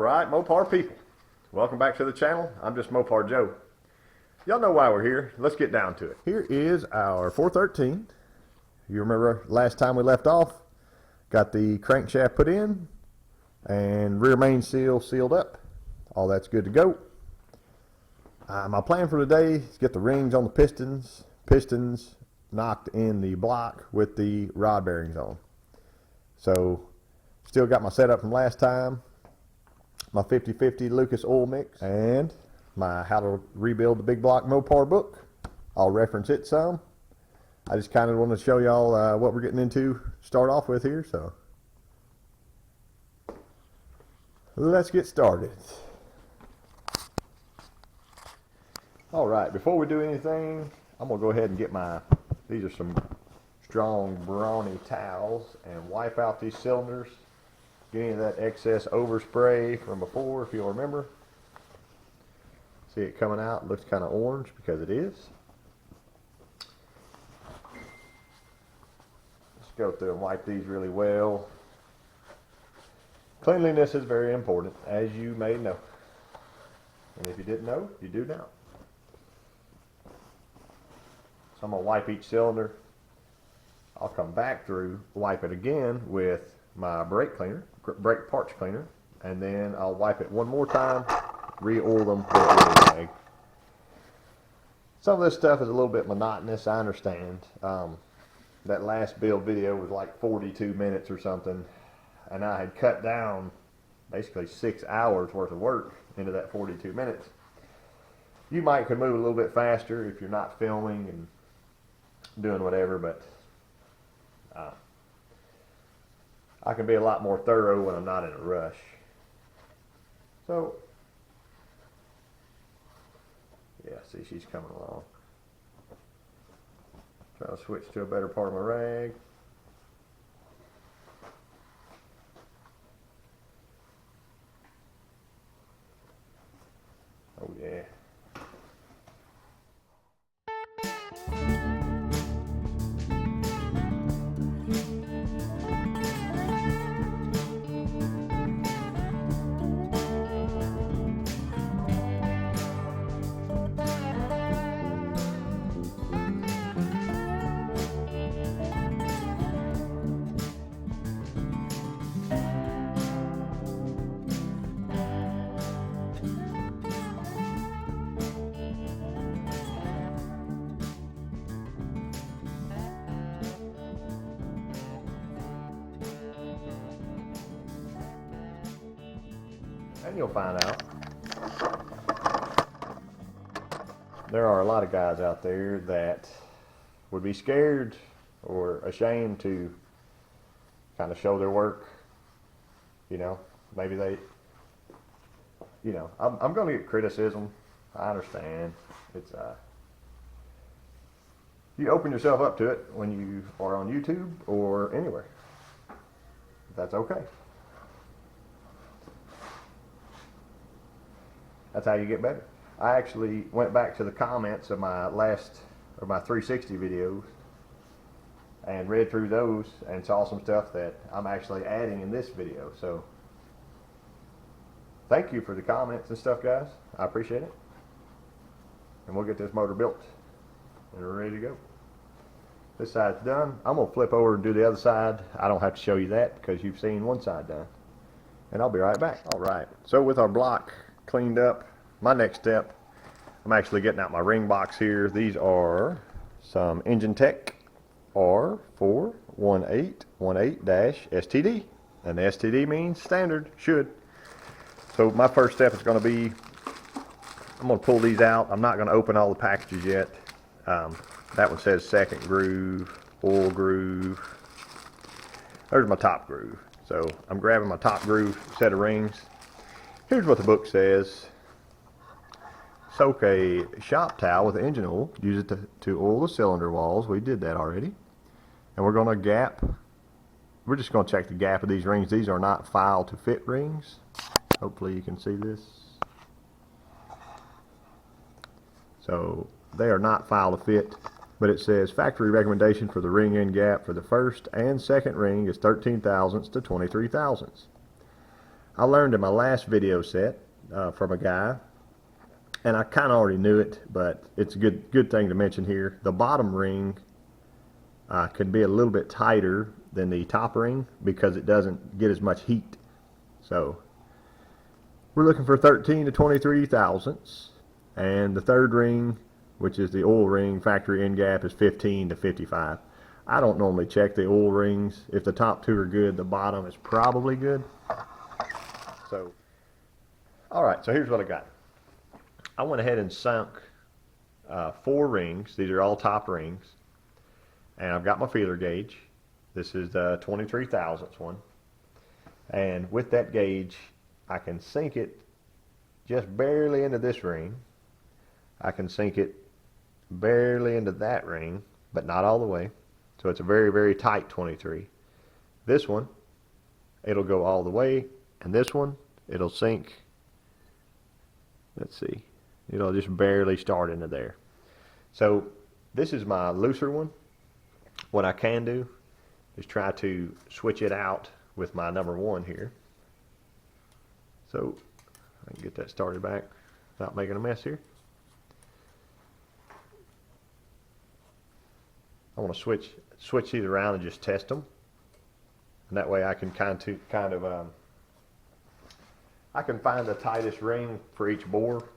Alright, Mopar people, welcome back to the channel. I'm JustMoparJoe. Y'all know why we're here. Let's get down to it. Here is our 413. You remember last time we left off, got the crankshaft put in and rear main seal sealed up. All that's good to go. My plan for today is get the rings on the pistons knocked in the block with the rod bearings on. So still got my setup from last time, my 50/50 Lucas oil mix, and my how to rebuild the Big Block Mopar book. I'll reference it some. I just kind of want to show y'all what we're getting into start off with here, so let's get started. Alright, before we do anything, I'm going to go ahead and get these are some strong brawny towels, and wipe out these cylinders. Get any of that excess overspray from before, if you'll remember. See it coming out, it looks kind of orange because it is. Let's go through and wipe these really well. Cleanliness is very important, as you may know. And if you didn't know, you do now. So I'm going to wipe each cylinder. I'll come back through, wipe it again with my brake parts cleaner, and then I'll wipe it one more time, re-oil them with the rag. Some of this stuff is a little bit monotonous, I understand. That last build video was like 42 minutes or something, and I had cut down basically 6 hours worth of work into that 42 minutes. You could move a little bit faster if you're not filming and doing whatever, but I can be a lot more thorough when I'm not in a rush. So, yeah, see, she's coming along. Try to switch to a better part of my rag. Oh yeah. And you'll find out there are a lot of guys out there that would be scared or ashamed to kind of show their work. You know, maybe they, you know, I'm going to get criticism. I understand. It's you open yourself up to it when you are on YouTube or anywhere. That's okay. That's how you get better. I actually went back to the comments of my 360 videos and read through those and saw some stuff that I'm actually adding in this video. So thank you for the comments and stuff, guys. I appreciate it. And we'll get this motor built and we're ready to go. This side's done. I'm going to flip over and do the other side. I don't have to show you that because you've seen one side done. And I'll be right back. Alright, so with our block cleaned up, my next step, I'm actually getting out my ring box here. These are some Engine Tech R41818-STD, and the STD means standard, should. So my first step is going to be, I'm going to pull these out. I'm not going to open all the packages yet. That one says second groove, oil groove. There's my top groove. So I'm grabbing my top groove set of rings. Here's what the book says. Soak a shop towel with engine oil. Use it to oil the cylinder walls. We did that already. And we're going to we're just going to check the gap of these rings. These are not file to fit rings. Hopefully you can see this. So they are not file to fit, but it says factory recommendation for the ring end gap for the first and second ring is 13 thousandths to 23 thousandths. I learned in my last video set from a guy, and I kind of already knew it, but it's a good thing to mention here. The bottom ring can be a little bit tighter than the top ring because it doesn't get as much heat. So we're looking for 13 to 23 thousandths, and the third ring, which is the oil ring, factory end gap, is 15 to 55. I don't normally check the oil rings. If the top two are good, the bottom is probably good. So, all right, so here's what I got. I went ahead and sunk 4 rings. These are all top rings. And I've got my feeler gauge. This is the 23 thousandths one. And with that gauge, I can sink it just barely into this ring. I can sink it barely into that ring, but not all the way. So it's a very, very tight 23. This one, it'll go all the way, and this one, it'll sink, let's see, it'll just barely start into there. So this is my looser one. What I can do is try to switch it out with my number 1 here. So I can get that started back without making a mess here. I want to switch these around and just test them, and that way I can I can find the tightest ring for each bore.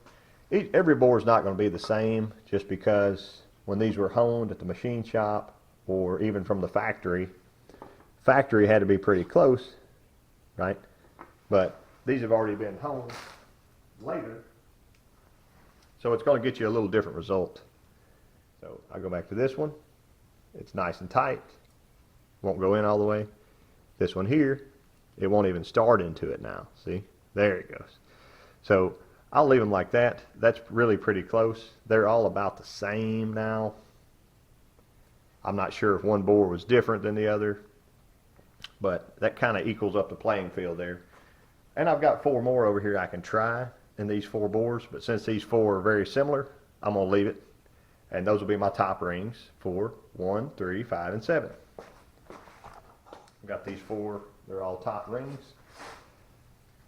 Every bore is not going to be the same, just because when these were honed at the machine shop or even from the factory had to be pretty close, right? But these have already been honed later, so it's going to get you a little different result. So I go back to this one. It's nice and tight, won't go in all the way. This one here, it won't even start into it now. See, there it goes. So I'll leave them like that. That's really pretty close. They're all about the same now. I'm not sure if one bore was different than the other, but that kind of equals up the playing field there. And I've got 4 more over here I can try in these 4 bores, but since these 4 are very similar, I'm going to leave it. And those will be my top rings for 1, 3, 5, and 7. I've got these 4, they're all top rings.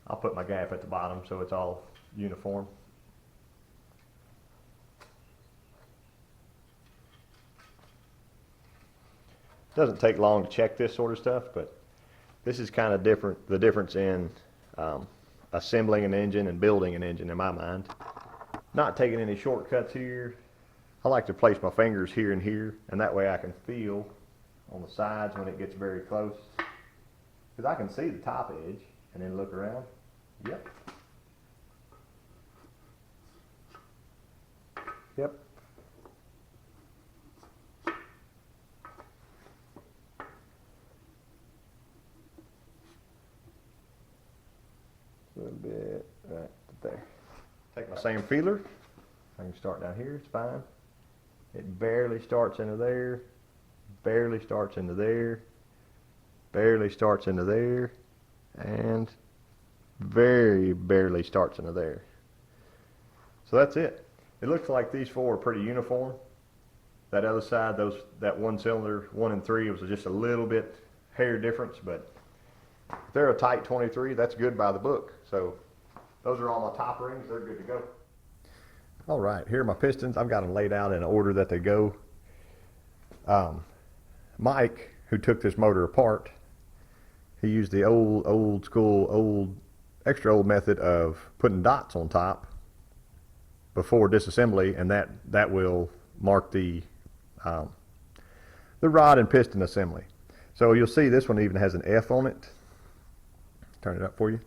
I'll put my gap at the bottom so it's all uniform. Doesn't take long to check this sort of stuff, but this is kind of different, the difference in assembling an engine and building an engine in my mind. Not taking any shortcuts here. I like to place my fingers here and here, and that way I can feel on the sides when it gets very close. Because I can see the top edge and then look around. Yep. Yep. A little bit right there. Take my same feeler. I can start down here, it's fine. It barely starts into there, barely starts into there, barely starts into there, and very barely starts into there. So that's it. It looks like these 4 are pretty uniform. That other side, that one cylinder, 1 and 3, was just a little bit hair difference, but if they're a tight 23, that's good by the book. So those are all my top rings, they're good to go. All right, here are my pistons. I've got them laid out in order that they go. Mike, who took this motor apart, he used the old school, extra old method of putting dots on top before disassembly, and that will mark the rod and piston assembly. So you'll see this one even has an F on it. Turn it up for you.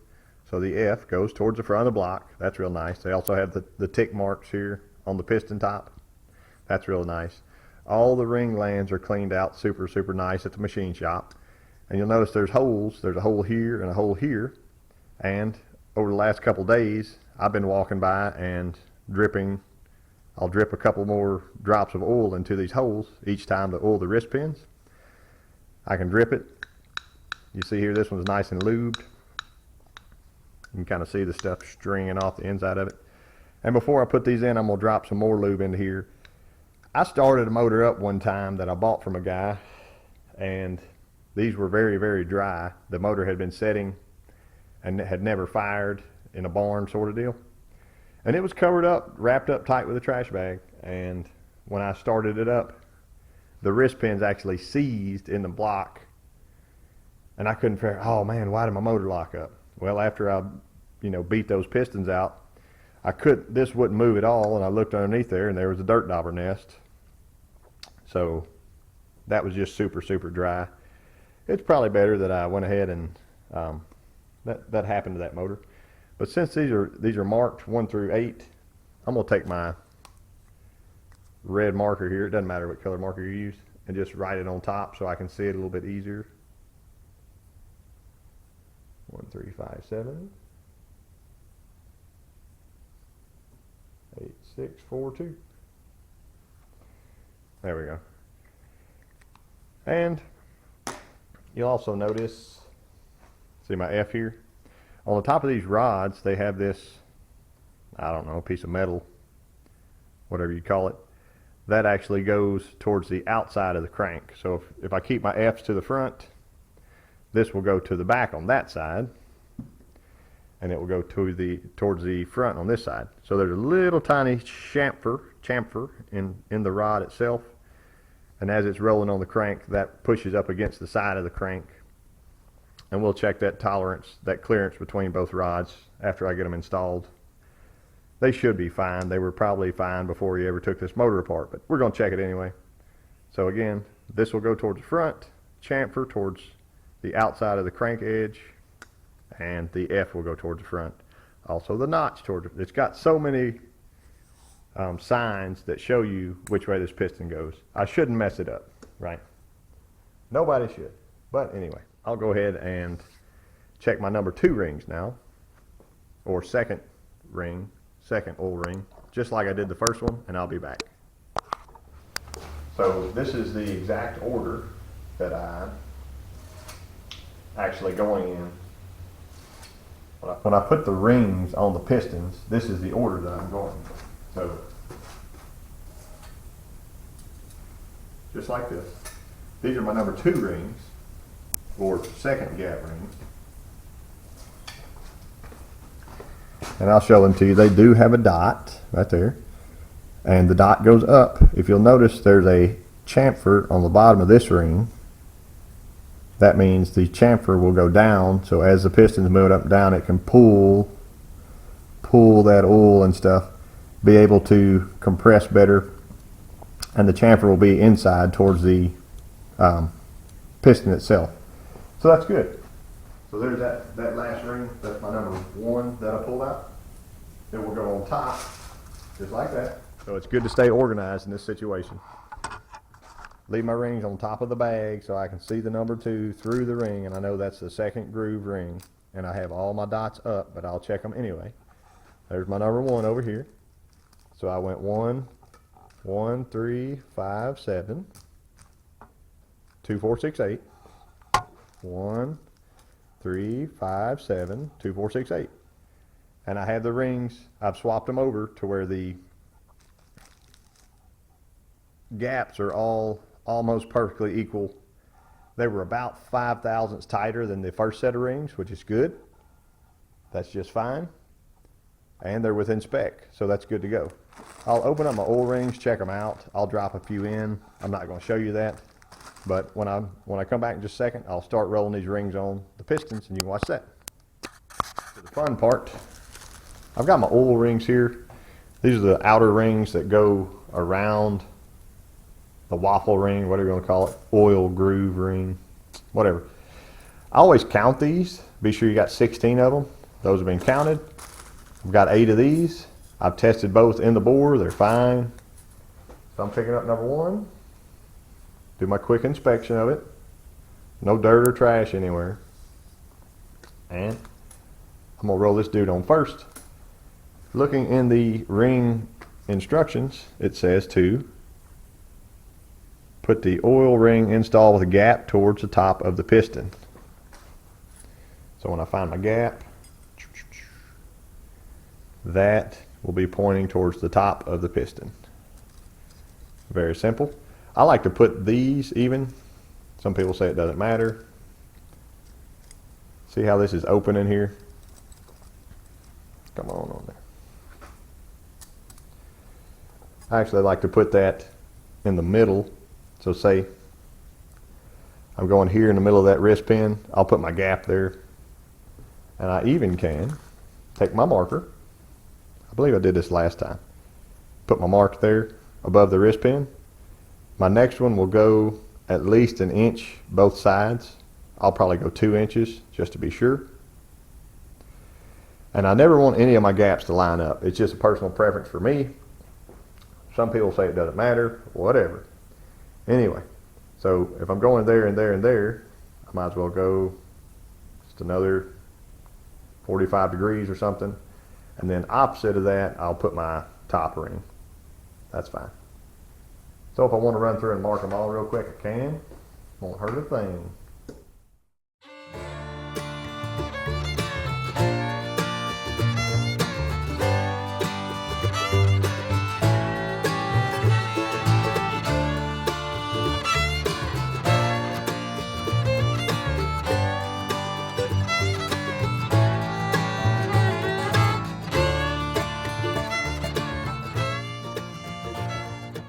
So the F goes towards the front of the block. That's real nice. They also have the tick marks here on the piston top. That's real nice. All the ring lands are cleaned out super, super nice at the machine shop. And you'll notice there's holes. There's a hole here and a hole here. And over the last couple days, I've been walking by and dripping. I'll drip a couple more drops of oil into these holes each time to oil the wrist pins. I can drip it. You see here, this one's nice and lubed. You can kind of see the stuff stringing off the inside of it. And before I put these in, I'm going to drop some more lube into here. I started a motor up one time that I bought from a guy, and these were very, very dry. The motor had been setting and it had never fired in a barn sort of deal. And it was covered up, wrapped up tight with a trash bag. And when I started it up, the wrist pins actually seized in the block. And I couldn't figure, oh man, why did my motor lock up? Well, after I, beat those pistons out, this wouldn't move at all. And I looked underneath there and there was a dirt dauber nest. So that was just super, super dry. It's probably better that I went ahead and that happened to that motor. But since these are marked 1 through 8, I'm gonna take my red marker here, it doesn't matter what color marker you use, and just write it on top so I can see it a little bit easier. 1357 8642. There we go. And you'll also notice, see my F here? On the top of these rods, they have this, I don't know, piece of metal, whatever you call it, that actually goes towards the outside of the crank. So if I keep my F's to the front, this will go to the back on that side, and it will go towards the front on this side. So there's a little tiny chamfer in the rod itself, and as it's rolling on the crank, that pushes up against the side of the crank. And we'll check that clearance between both rods after I get them installed. They should be fine. They were probably fine before you ever took this motor apart, but we're going to check it anyway. So again, this will go towards the front, chamfer towards the outside of the crank edge, and the F will go towards the front. Also the notch towards it. It's got so many signs that show you which way this piston goes. I shouldn't mess it up, right? Nobody should. But anyway, I'll go ahead and check my number 2 rings now, or second oil ring, just like I did the first one, and I'll be back. So this is the exact order that I'm actually going in. When I put the rings on the pistons, this is the order that I'm going. So just like this. These are my number 2 rings, or second gap rings. And I'll show them to you. They do have a dot right there, and the dot goes up. If you'll notice, there's a chamfer on the bottom of this ring. That means the chamfer will go down, so as the pistons move up and down, it can pull that oil and stuff, be able to compress better, and the chamfer will be inside towards the piston itself. So that's good. So there's that last ring. That's my number 1 that I pulled out. It will go on top, just like that. So it's good to stay organized in this situation. Leave my rings on top of the bag so I can see the number 2 through the ring, and I know that's the second groove ring, and I have all my dots up, but I'll check them anyway. There's my number 1 over here. So I went 1, 1, 3, 5, 7, 2, 4, 6, 8, 1, 3, 5, 7, 2, 4, 6, 8. And I have the rings, I've swapped them over to where the gaps are all almost perfectly equal. They were about 5 thousandths tighter than the first set of rings, which is good. That's just fine. And they're within spec, so that's good to go. I'll open up my oil rings, check them out. I'll drop a few in. I'm not going to show you that. But when I come back in just a second, I'll start rolling these rings on the pistons, and you can watch that. For the fun part, I've got my oil rings here. These are the outer rings that go around the waffle ring, whatever you want to call it, oil groove ring, whatever. I always count these. Be sure you got 16 of them. Those have been counted. I've got 8 of these. I've tested both in the bore. They're fine. So I'm picking up number 1. Do my quick inspection of it. No dirt or trash anywhere. And I'm going to roll this dude on first. Looking in the ring instructions, it says to put the oil ring install with a gap towards the top of the piston. So when I find my gap, that will be pointing towards the top of the piston. Very simple. I like to put these even. Some people say it doesn't matter. See how this is open in here? Come on there. I actually like to put that in the middle. So say I'm going here in the middle of that wrist pin, I'll put my gap there. And I even can take my marker. I believe I did this last time. Put my mark there above the wrist pin. My next one will go at least an inch both sides. I'll probably go 2 inches just to be sure. And I never want any of my gaps to line up. It's just a personal preference for me. Some people say it doesn't matter, whatever. Anyway, so if I'm going there and there and there, I might as well go just another 45 degrees or something. And then opposite of that, I'll put my top ring. That's fine. So if I want to run through and mark them all real quick, I can. Won't hurt a thing.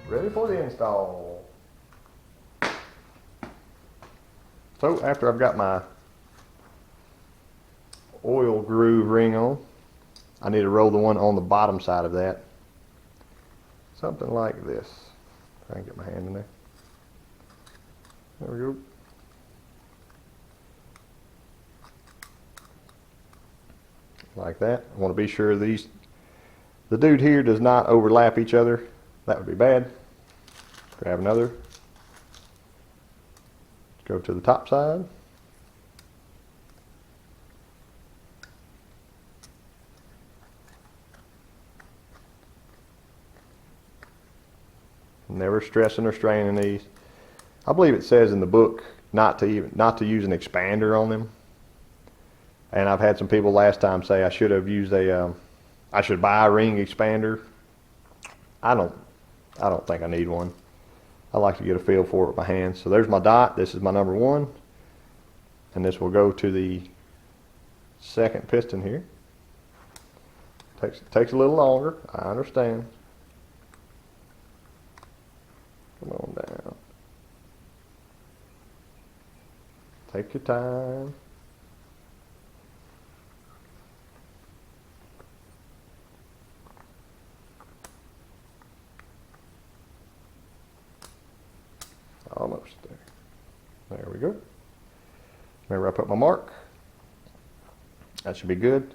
Ready for the install. So after I've got my oil groove ring on, I need to roll the one on the bottom side of that. Something like this. Try and get my hand in there. There we go. Like that. I want to be sure the dude here does not overlap each other. That would be bad. Grab another. Go to the top side. Never stressing or straining these. I believe it says in the book not to use an expander on them. And I've had some people last time say I should have used I should buy a ring expander. I don't think I need one. I like to get a feel for it with my hands. So there's my dot. This is my number 1. And this will go to the second piston here. Takes a little longer. I understand. Come on down. Take your time. Almost there. There we go. Remember I put my mark. That should be good.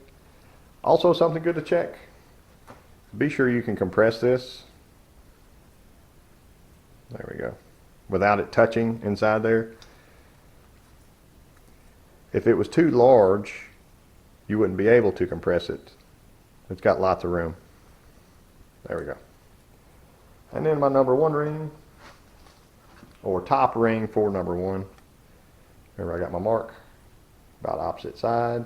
Also something good to check. Be sure you can compress this. There we go. Without it touching inside there. If it was too large, you wouldn't be able to compress it. It's got lots of room. There we go. And then my number 1 ring, or top ring for number 1. Remember I got my mark about opposite side.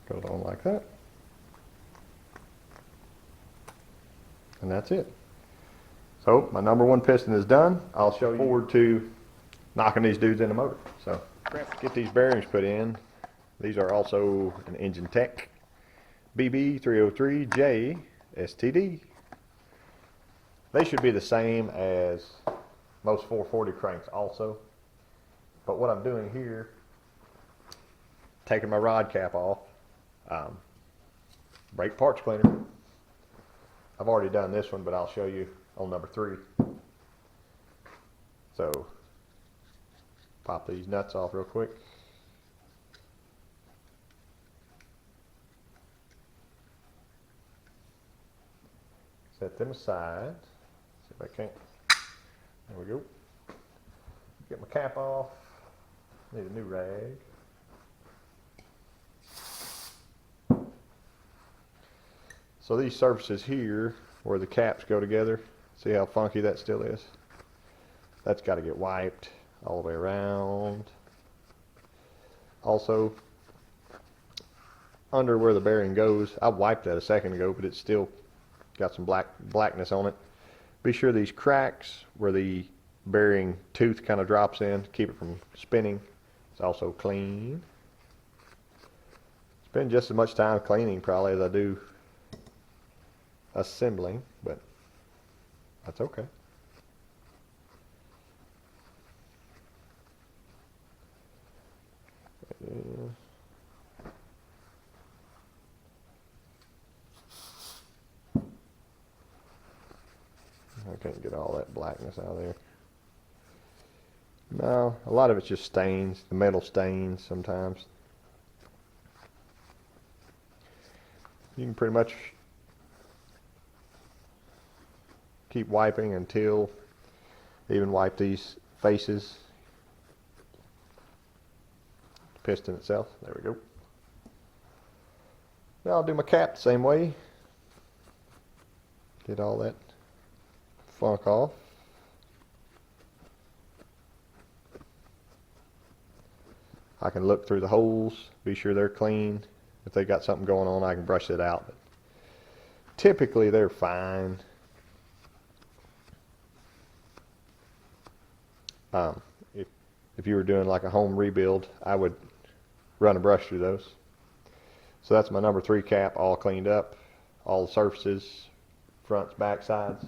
Goes on like that. And that's it. So my number 1 piston is done. I'll show you forward to knocking these dudes in the motor. So get these bearings put in. These are also an Engine Tech BB303J STD. They should be the same as most 440 cranks also. But what I'm doing here, taking my rod cap off, brake parts cleaner. I've already done this one, but I'll show you on number 3. So, pop these nuts off real quick. Set them aside. See if I can't. There we go. Get my cap off. Need a new rag. So these surfaces here, where the caps go together, see how funky that still is? That's got to get wiped all the way around. Also, under where the bearing goes, I wiped that a second ago, but it's still got some blackness on it. Be sure these cracks where the bearing tooth kind of drops in, keep it from spinning, It's also clean. Spend just as much time cleaning probably as I do assembling, but that's okay. I can't get all that blackness out of there. No, a lot of it's just stains, the metal stains sometimes. You can pretty much keep wiping until even wipe these faces. The piston itself, there we go. Now I'll do my cap the same way. Get all that funk off. I can look through the holes, be sure they're clean. If they got something going on, I can brush it out. But typically they're fine. If you were doing like a home rebuild, I would run a brush through those. So that's my number 3 cap, all cleaned up, all the surfaces, fronts, back sides.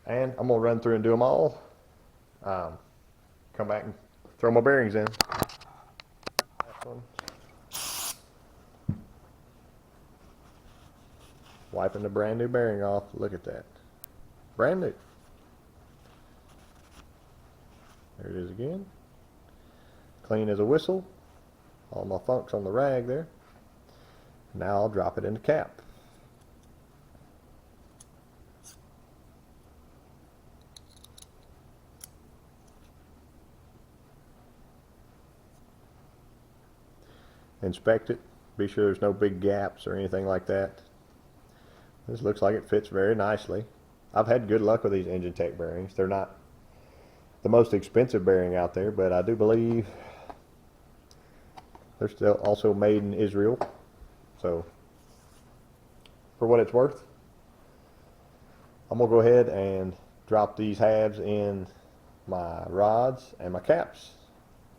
And I'm gonna run through and do them all. Come back and throw my bearings in. Last one. Wiping the brand new bearing off. Look at that. Brand new. There it is again. Clean as a whistle. All my funk's on the rag there. Now I'll drop it in the cap. Inspect it. Be sure there's no big gaps or anything like that. This looks like it fits very nicely. I've had good luck with these Engine Tech bearings. They're not the most expensive bearing out there, but I do believe they're still also made in Israel. So for what it's worth, I'm gonna go ahead and drop these halves in my rods and my caps,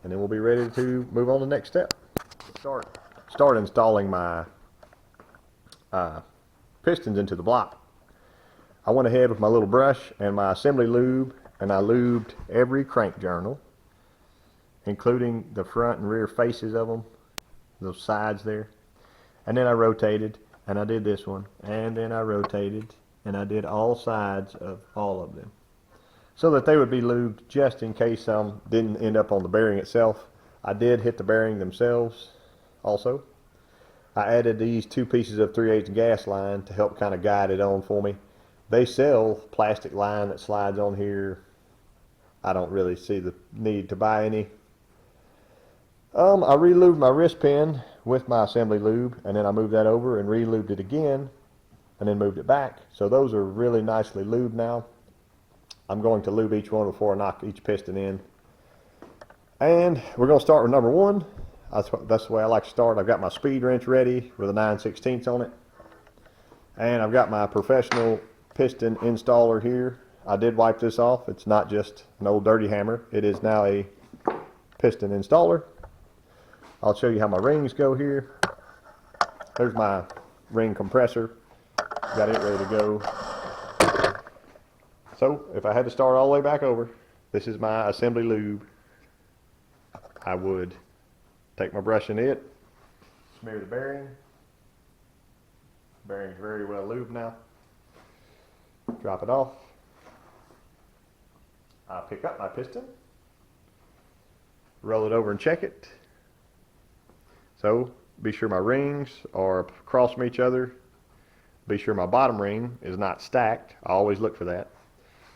and then we'll be ready to move on to the next step. Start installing my pistons into the block. I went ahead with my little brush and my assembly lube, and I lubed every crank journal, including the front and rear faces of them, those sides there. And then I rotated, and I did this one, and then I rotated, and I did all sides of all of them, so that they would be lubed just in case some didn't end up on the bearing itself. I did hit the bearing themselves also. I added these 2 pieces of 3/8 gas line to help kind of guide it on for me. They sell plastic line that slides on here. I don't really see the need to buy any. I re-lubed my wrist pin with my assembly lube, and then I moved that over and re-lubed it again, and then moved it back. So those are really nicely lubed now. I'm going to lube each one before I knock each piston in. And we're going to start with number 1. That's the way I like to start. I've got my speed wrench ready with a 9/16 on it. And I've got my professional piston installer here. I did wipe this off. It's not just an old dirty hammer. It is now a piston installer. I'll show you how my rings go here. There's my ring compressor. Got it ready to go. So if I had to start all the way back over, this is my assembly lube. I would take my brush in it, smear the bearing. Bearing's very well lubed now. Drop it off. I pick up my piston, roll it over and check it. So be sure my rings are across from each other. Be sure my bottom ring is not stacked. I always look for that.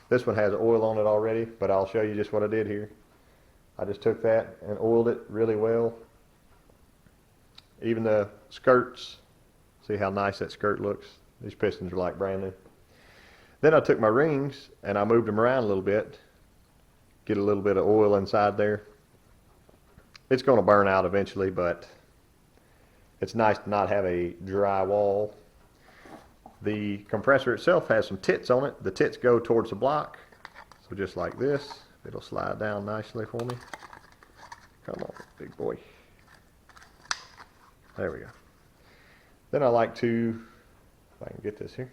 This one has oil on it already, but I'll show you just what I did here. I just took that and oiled it really well. Even the skirts, see how nice that skirt looks? These pistons are like brand new. Then I took my rings and I moved them around a little bit, get a little bit of oil inside there. It's going to burn out eventually, but it's nice to not have a dry wall. The compressor itself has some tits on it. The tits go towards the block, so just like this, it'll slide down nicely for me. Come on, big boy. There we go. Then I like to, if I can get this here,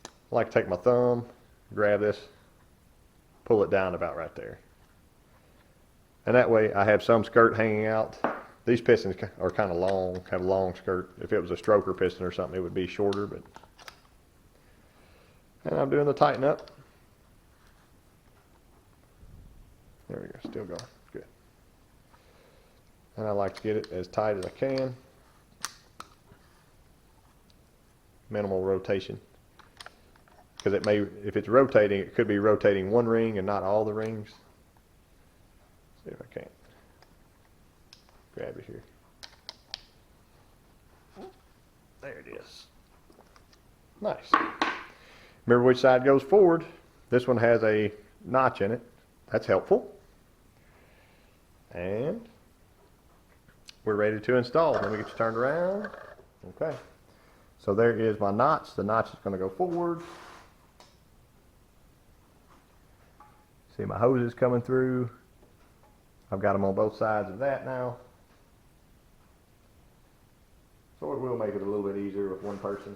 I like to take my thumb, grab this, pull it down about right there. And that way I have some skirt hanging out. These pistons are kind of long, have a long skirt. If it was a stroker piston or something, it would be shorter, but. And I'm doing the tighten up. There we go, still going, good. And I like to get it as tight as I can. Minimal rotation. Because it may, if it's rotating, it could be rotating one ring and not all the rings. See if I can't grab it here. There it is. Nice. Remember which side goes forward. This one has a notch in it. That's helpful. And we're ready to install. Let me get you turned around. Okay. So there is my notch. The notch is going to go forward. See my hoses coming through. I've got them on both sides of that now. So it will make it a little bit easier with one person.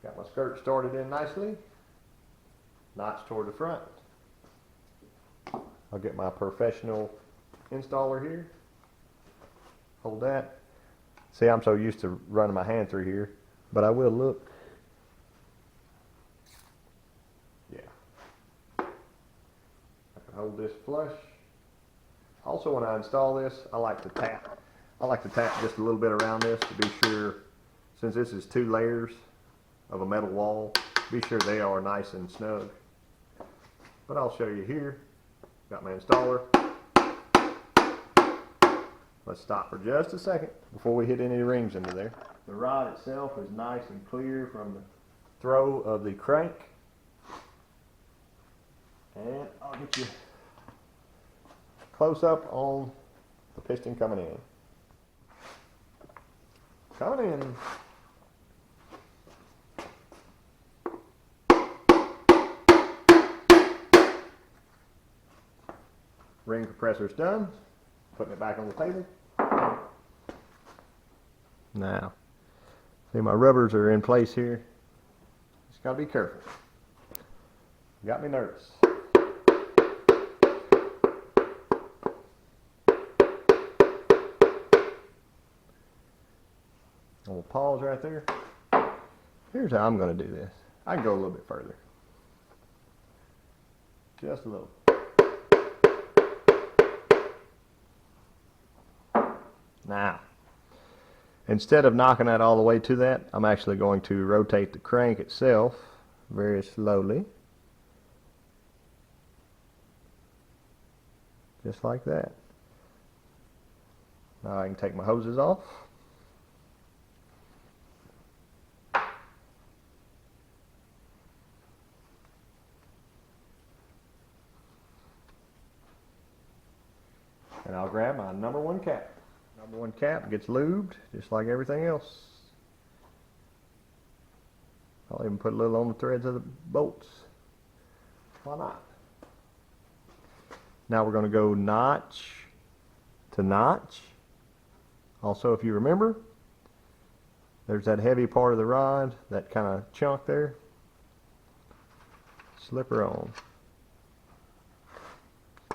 Got my skirt started in nicely. Notch toward the front. I'll get my professional installer here. Hold that. See, I'm so used to running my hand through here, but I will look. Yeah. I can hold this flush. Also, when I install this, I like to tap. I like to tap just a little bit around this to be sure, since this is 2 layers of a metal wall, be sure they are nice and snug. But I'll show you here. Got my installer. Let's stop for just a second before we hit any rings into there. The rod itself is nice and clear from the throw of the crank. And I'll get you close up on the piston coming in. Coming in. Ring compressor's done. Putting it back on the table. Now, see my rubbers are in place here. Just gotta be careful. Got me nervous. I'll pause right there. Here's how I'm going to do this. I can go a little bit further. Just a little. Now, instead of knocking that all the way to that, I'm actually going to rotate the crank itself very slowly. Just like that. Now I can take my hoses off. And I'll grab my number 1 cap. Number 1 cap gets lubed just like everything else. I'll even put a little on the threads of the bolts. Why not? Now we're going to go notch to notch. Also, if you remember, there's that heavy part of the rod, that kind of chunk there. Slip her on.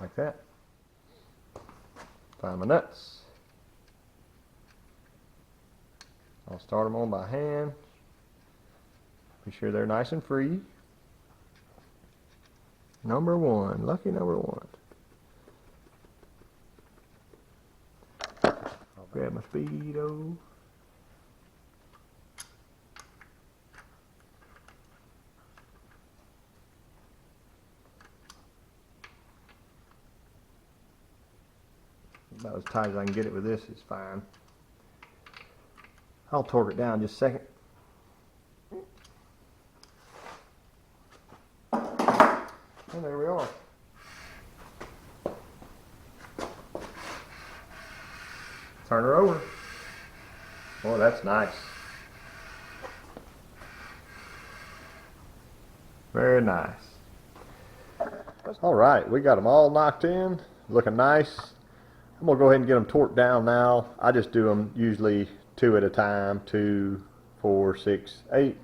Like that. Find my nuts. I'll start them on by hand. Be sure they're nice and free. Number 1, lucky number 1. I'll grab my Speedo. About as tight as I can get it with this is fine. I'll torque it down just a second. And there we are. Turn her over. Oh, that's nice. Very nice. All right, we got them all knocked in, looking nice. I'm gonna go ahead and get them torqued down now. I just do them usually 2 at a time, 2, 4, 6, 8,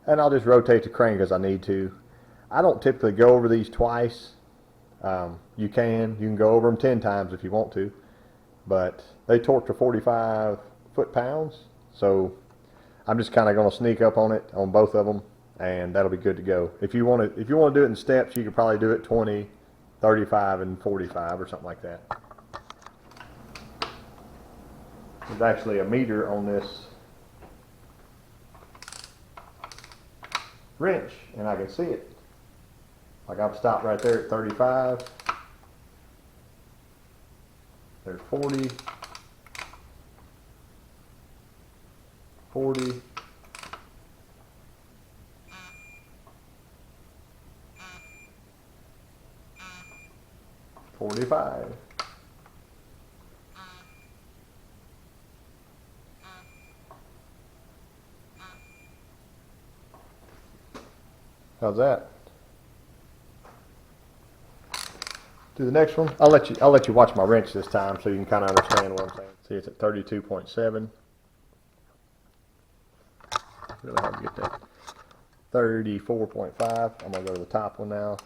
and I'll just rotate the crank as I need to. I don't typically go over these twice. You can go over them 10 times if you want to, but they torque to 45 foot-pounds, so I'm just kind of going to sneak up on it on both of them, and that'll be good to go. If you want to do it in steps, you could probably do it 20, 35, and 45 or something like that. There's actually a meter on this wrench, and I can see it. Like I've stopped right there at 35. There's 40, 40, 45. How's that? Do the next one. I'll let you watch my wrench this time so you can kind of understand what I'm saying. See, it's at 32.7. Really hard to get that. 34.5. I'm gonna go to the top one now.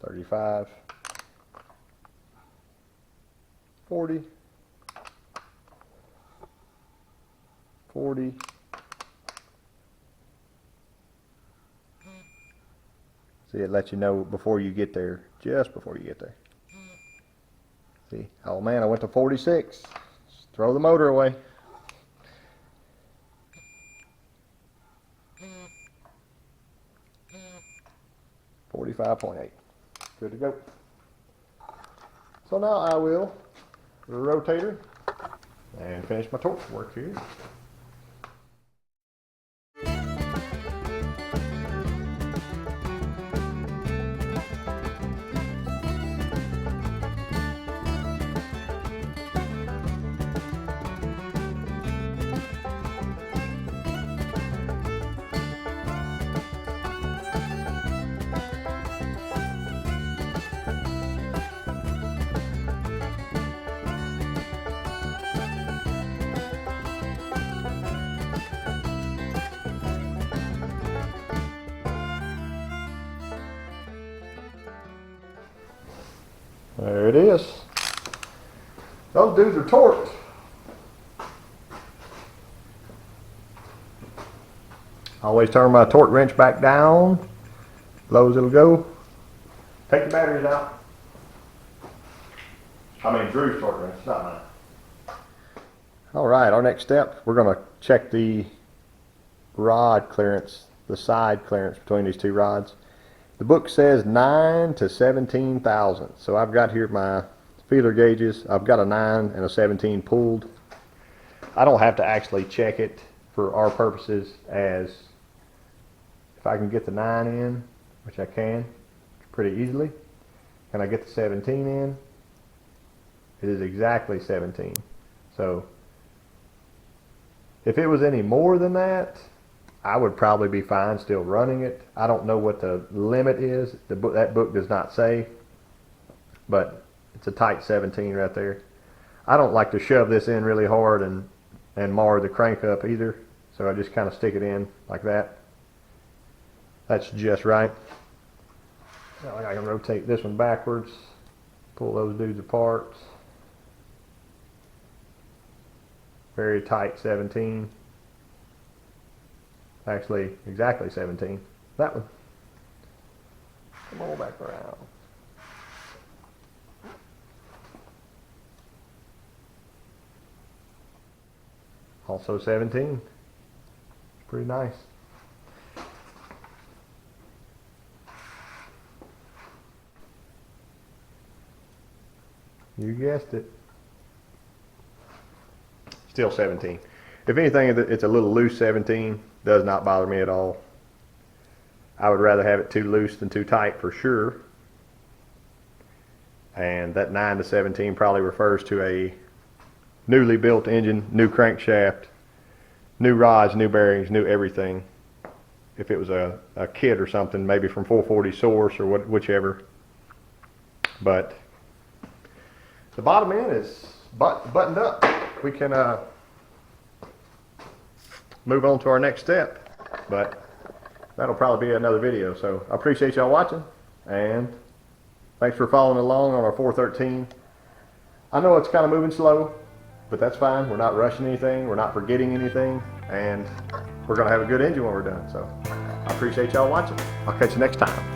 35. 40. 40. See, it lets you know before you get there, just before you get there. See, oh man, I went to 46. Just throw the motor away. $45.8. Good to go. So now I will rotator and finish my torque work here. There it is. Those dudes are torqued. Always turn my torque wrench back down. Low as it'll go. Take the batteries out. I mean Drew's torque wrench, not mine. Alright, our next step, we're going to check the rod clearance, the side clearance between these two rods. The book says 9 to 17 thousandths. So I've got here my feeler gauges. I've got a 9 and a 17 pulled. I don't have to actually check it for our purposes, as if I can get the 9 in, which I can pretty easily, and I get the 17 in, it is exactly 17. So if it was any more than that, I would probably be fine still running it. I don't know what the limit is. That book does not say, but it's a tight 17 right there. I don't like to shove this in really hard and mar the crank up either, so I just kind of stick it in like that. That's just right. Now I can rotate this one backwards, pull those dudes apart. Very tight 17. Actually, exactly 17. That one. Come on back around. Also 17. Pretty nice. You guessed it. Still 17. If anything, it's a little loose 17. Does not bother me at all. I would rather have it too loose than too tight for sure. And that 9 to 17 probably refers to a newly built engine, new crankshaft, new rods, new bearings, new everything. if it was a kit or something, maybe from 440 source or whichever. But the bottom end is buttoned up. We can move on to our next step, but that'll probably be another video. So I appreciate y'all watching, and thanks for following along on our 413. I know it's kind of moving slow, but that's fine. We're not rushing anything, we're not forgetting anything, and we're gonna have a good engine when we're done. So I appreciate y'all watching. I'll catch you next time.